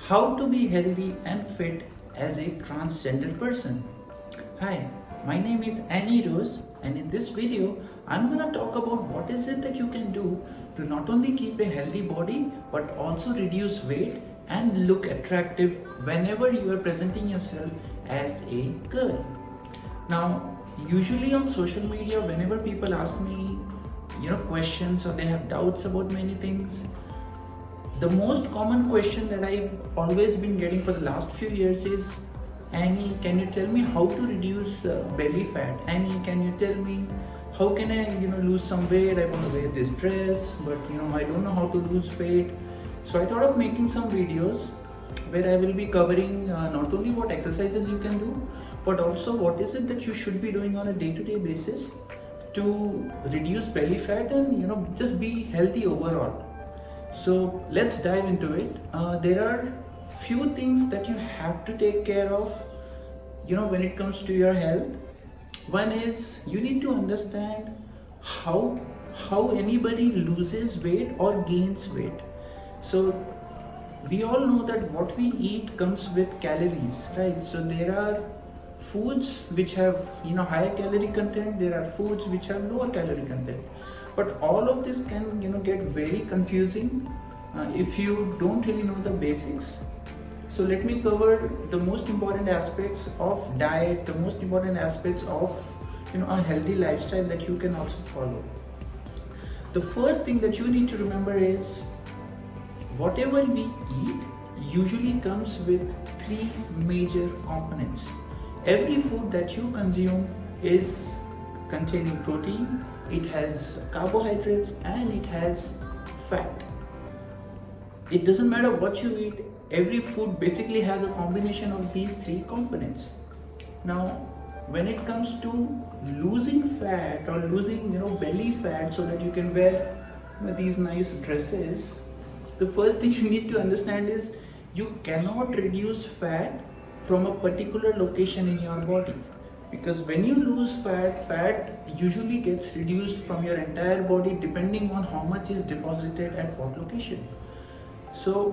How to be healthy and fit as a transgender person. Hi, my name is Annie Rose, and in this video, I'm gonna talk about what is it that you can do to not only keep a healthy body but also reduce weight and look attractive whenever you are presenting yourself as a girl. Now, usually on social media, whenever people ask me, questions or they have doubts about many things, the most common question that I've always been getting for the last few years is, Annie, can you tell me how to reduce belly fat? Annie, can you tell me how can I, lose some weight? I want to wear this dress, but I don't know how to lose weight. So I thought of making some videos where I will be covering not only what exercises you can do, but also what is it that you should be doing on a day-to-day basis to reduce belly fat and just be healthy overall. So let's dive into it. There are few things that you have to take care of, when it comes to your health. One is you need to understand how anybody loses weight or gains weight. So we all know that what we eat comes with calories, right? So there are foods which have higher calorie content. There are foods which have lower calorie content. But all of this can get very confusing if you don't really know the basics. So let me cover the most important aspects of diet, the most important aspects of a healthy lifestyle that you can also follow. The first thing that you need to remember is whatever we eat usually comes with three major components. Every food that you consume is containing protein, it has carbohydrates, and it has fat. It doesn't matter what you eat, every food basically has a combination of these three components. Now, when it comes to losing fat or losing belly fat so that you can wear these nice dresses, the first thing you need to understand is you cannot reduce fat from a particular location in your body. Because when you lose fat usually gets reduced from your entire body depending on how much is deposited at what location. So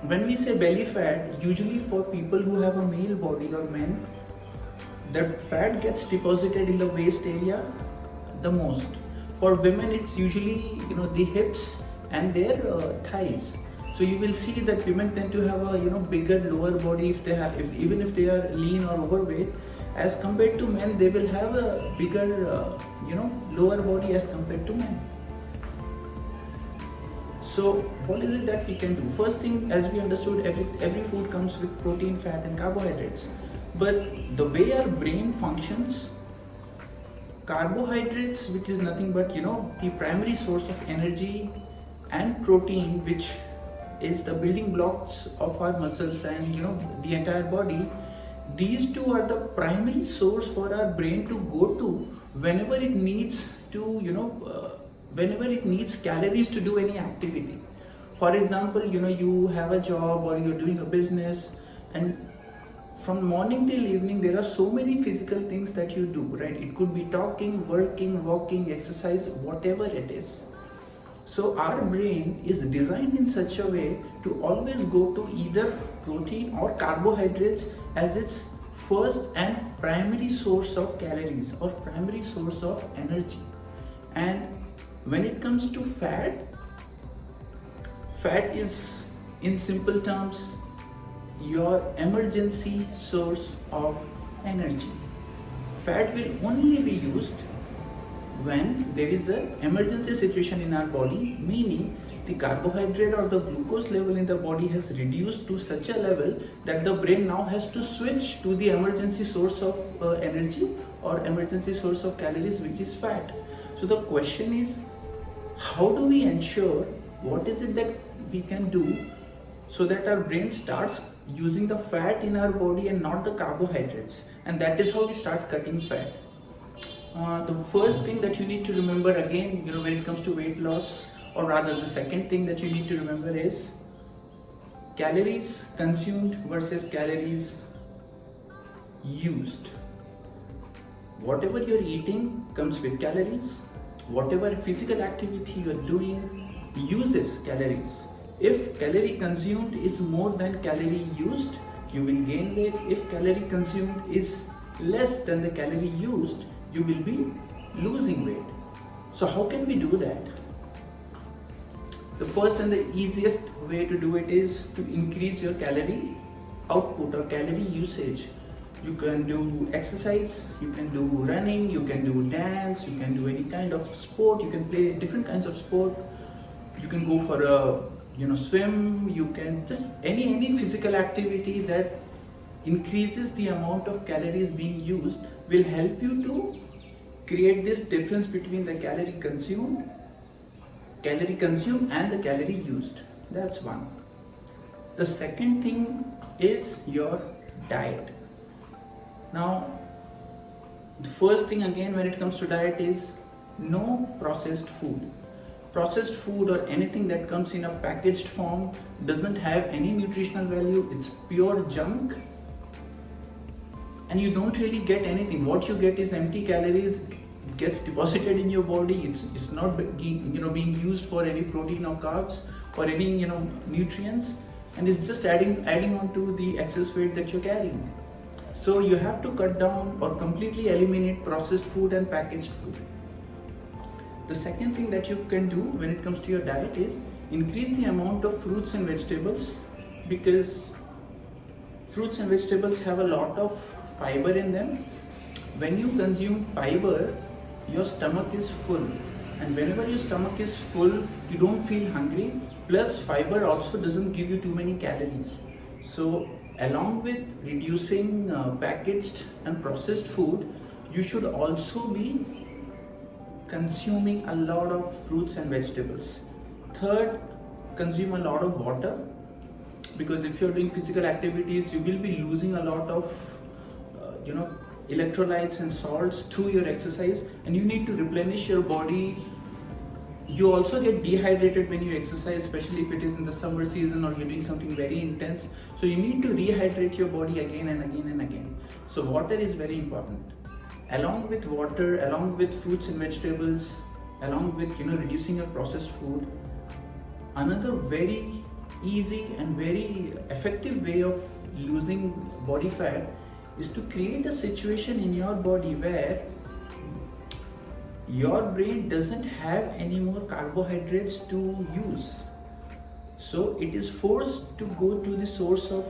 when we say belly fat, usually for people who have a male body or men, that fat gets deposited in the waist area the most. For women, it's usually the hips and their thighs. So you will see that women tend to have a bigger lower body even if they are lean or overweight. As compared to men, they will have a bigger, lower body as compared to men. So what is it that we can do? First thing, as we understood, every food comes with protein, fat and carbohydrates. But the way our brain functions, carbohydrates, which is nothing but, the primary source of energy, and protein, which is the building blocks of our muscles and, the entire body, these two are the primary source for our brain to go to whenever it needs to, whenever it needs calories to do any activity. For example, you have a job or you're doing a business, and from morning till evening there are so many physical things that you do, right? It could be talking, working, walking, exercise, whatever it is. So our brain is designed in such a way to always go to either protein or carbohydrates as its first and primary source of calories or primary source of energy. And when it comes to fat is, in simple terms, your emergency source of energy. Fat will only be used when there is an emergency situation in our body, meaning the carbohydrate or the glucose level in the body has reduced to such a level that the brain now has to switch to the emergency source of energy or emergency source of calories, which is fat. So the question is, how do we ensure, what is it that we can do so that our brain starts using the fat in our body and not the carbohydrates? And that is how we start cutting fat. The first thing that you need to remember, again, when it comes to weight loss, or rather the second thing that you need to remember is calories consumed versus calories used. Whatever you're eating comes with calories. Whatever physical activity you're doing uses calories. If calorie consumed is more than calorie used, you will gain weight. If calorie consumed is less than the calorie used, you will be losing weight. So how can we do that? The first and the easiest way to do it is to increase your calorie output or calorie usage. You can do exercise, you can do running, you can do dance, you can do any kind of sport, you can play different kinds of sport, you can go for a swim, you can just any physical activity that increases the amount of calories being used will help you to create this difference between the calorie consumed and the calorie used. That's one. The second thing is your diet. Now, the first thing again when it comes to diet is no processed food. Processed food or anything that comes in a packaged form doesn't have any nutritional value. It's pure junk and you don't really get anything. What you get is empty calories. It gets deposited in your body. It's not being used for any protein or carbs or any nutrients, and it's just adding on to the excess weight that you're carrying. So you have to cut down or completely eliminate processed food and packaged food. The second thing that you can do when it comes to your diet is increase the amount of fruits and vegetables, because fruits and vegetables have a lot of fiber in them. When you consume fiber, your stomach is full, and whenever your stomach is full, you don't feel hungry. Plus, fiber also doesn't give you too many calories. So along with reducing packaged and processed food, you should also be consuming a lot of fruits and vegetables. Third, consume a lot of water, because if you're doing physical activities, you will be losing a lot of electrolytes and salts through your exercise, and you need to replenish your body. You also get dehydrated when you exercise, especially if it is in the summer season or you're doing something very intense. So you need to rehydrate your body again and again and again. So water is very important. Along with water, along with fruits and vegetables, along with reducing your processed food, another very easy and very effective way of losing body fat is to create a situation in your body where your brain doesn't have any more carbohydrates to use. So it is forced to go to the source of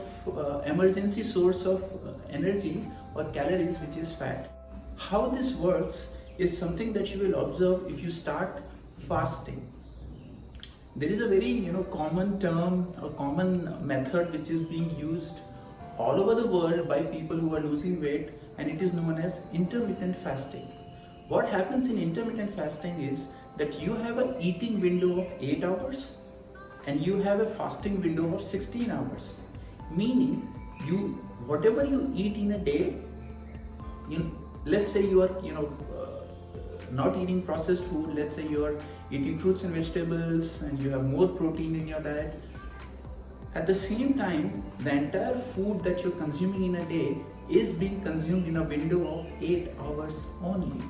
emergency source of energy or calories, which is fat. How this works is something that you will observe if you start fasting. There is a very common term, a common method which is being used all over the world by people who are losing weight, and it is known as intermittent fasting. What happens in intermittent fasting is that you have an eating window of 8 hours and you have a fasting window of 16 hours. Meaning, whatever you eat in a day, let's say you are not eating processed food, let's say you are eating fruits and vegetables and you have more protein in your diet. At the same time, the entire food that you're consuming in a day is being consumed in a window of 8 hours only.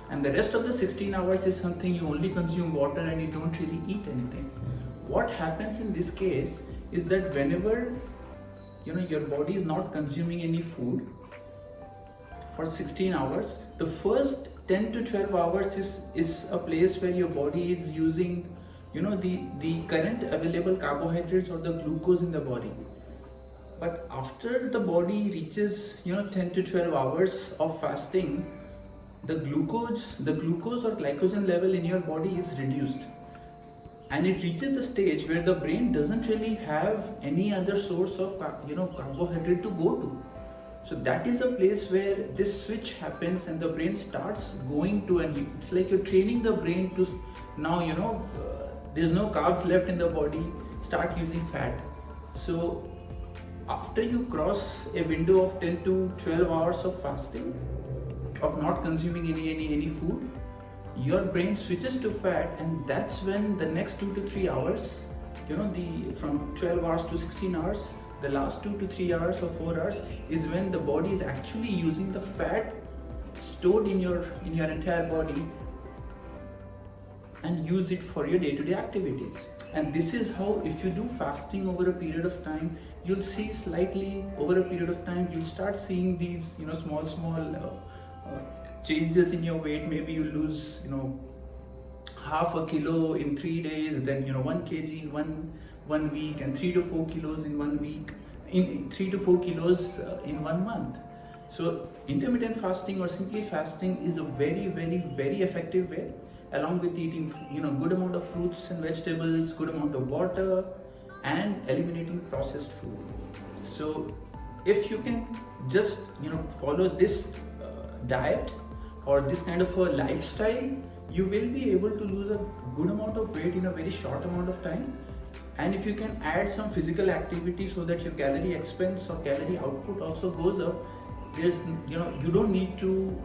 And the rest of the 16 hours is something you only consume water and you don't really eat anything. What happens in this case is that whenever your body is not consuming any food for 16 hours, the first 10 to 12 hours is a place where your body is using the current available carbohydrates or the glucose in the body. But after the body reaches 10 to 12 hours of fasting, the glucose or glycogen level in your body is reduced, and it reaches a stage where the brain doesn't really have any other source of carbohydrate to go to. So that is a place where this switch happens and the brain starts going to, and it's like you're training the brain to now there's no carbs left in the body, start using fat. So after you cross a window of 10 to 12 hours of fasting, of not consuming any food, your brain switches to fat, and that's when the next 2 to 3 hours, from 12 hours to 16 hours, the last 2 to 3 hours or 4 hours is when the body is actually using the fat stored in your entire body and use it for your day-to-day activities. And this is how, if you do fasting over a period of time, you'll see slightly over a period of time, you'll start seeing these, small changes in your weight. Maybe you lose, half a kilo in 3 days, then 1 kg in one week, and 3 to 4 kilos in 1 week, in 3 to 4 kilos in 1 month. So intermittent fasting or simply fasting is a very, very, very effective way, along with eating good amount of fruits and vegetables, good amount of water, and eliminating processed food. So if you can just follow this diet or this kind of a lifestyle, you will be able to lose a good amount of weight in a very short amount of time. And if you can add some physical activity so that your calorie expense or calorie output also goes up, there's you don't need to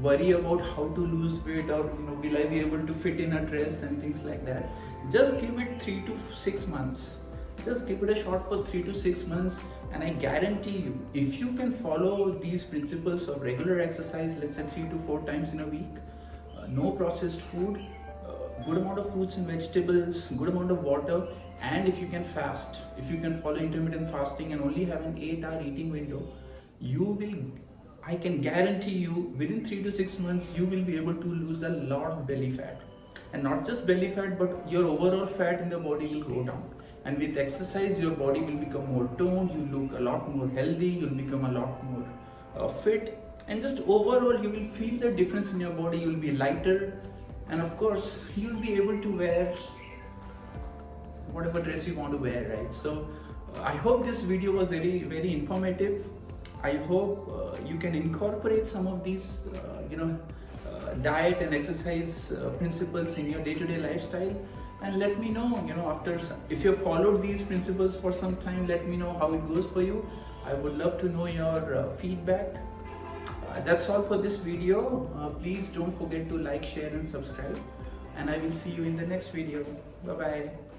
worry about how to lose weight, or will I be able to fit in a dress and things like that. Just give it 3 to 6 months. Just give it a shot for 3 to 6 months, and I guarantee you, if you can follow these principles of regular exercise, let's say 3 to 4 times in a week, no processed food, good amount of fruits and vegetables, good amount of water, and if you can fast, if you can follow intermittent fasting and only have an 8-hour eating window, I can guarantee you, within 3 to 6 months, you will be able to lose a lot of belly fat. And not just belly fat, but your overall fat in the body will go down. And with exercise, your body will become more toned, you look a lot more healthy, you'll become a lot more fit. And just overall, you will feel the difference in your body, you'll be lighter. And of course, you'll be able to wear whatever dress you want to wear, right? So I hope this video was very, very informative. I hope you can incorporate some of these, diet and exercise principles in your day-to-day lifestyle, and let me know, if you've followed these principles for some time, let me know how it goes for you. I would love to know your feedback. That's all for this video. Please don't forget to like, share, and subscribe, and I will see you in the next video. Bye bye.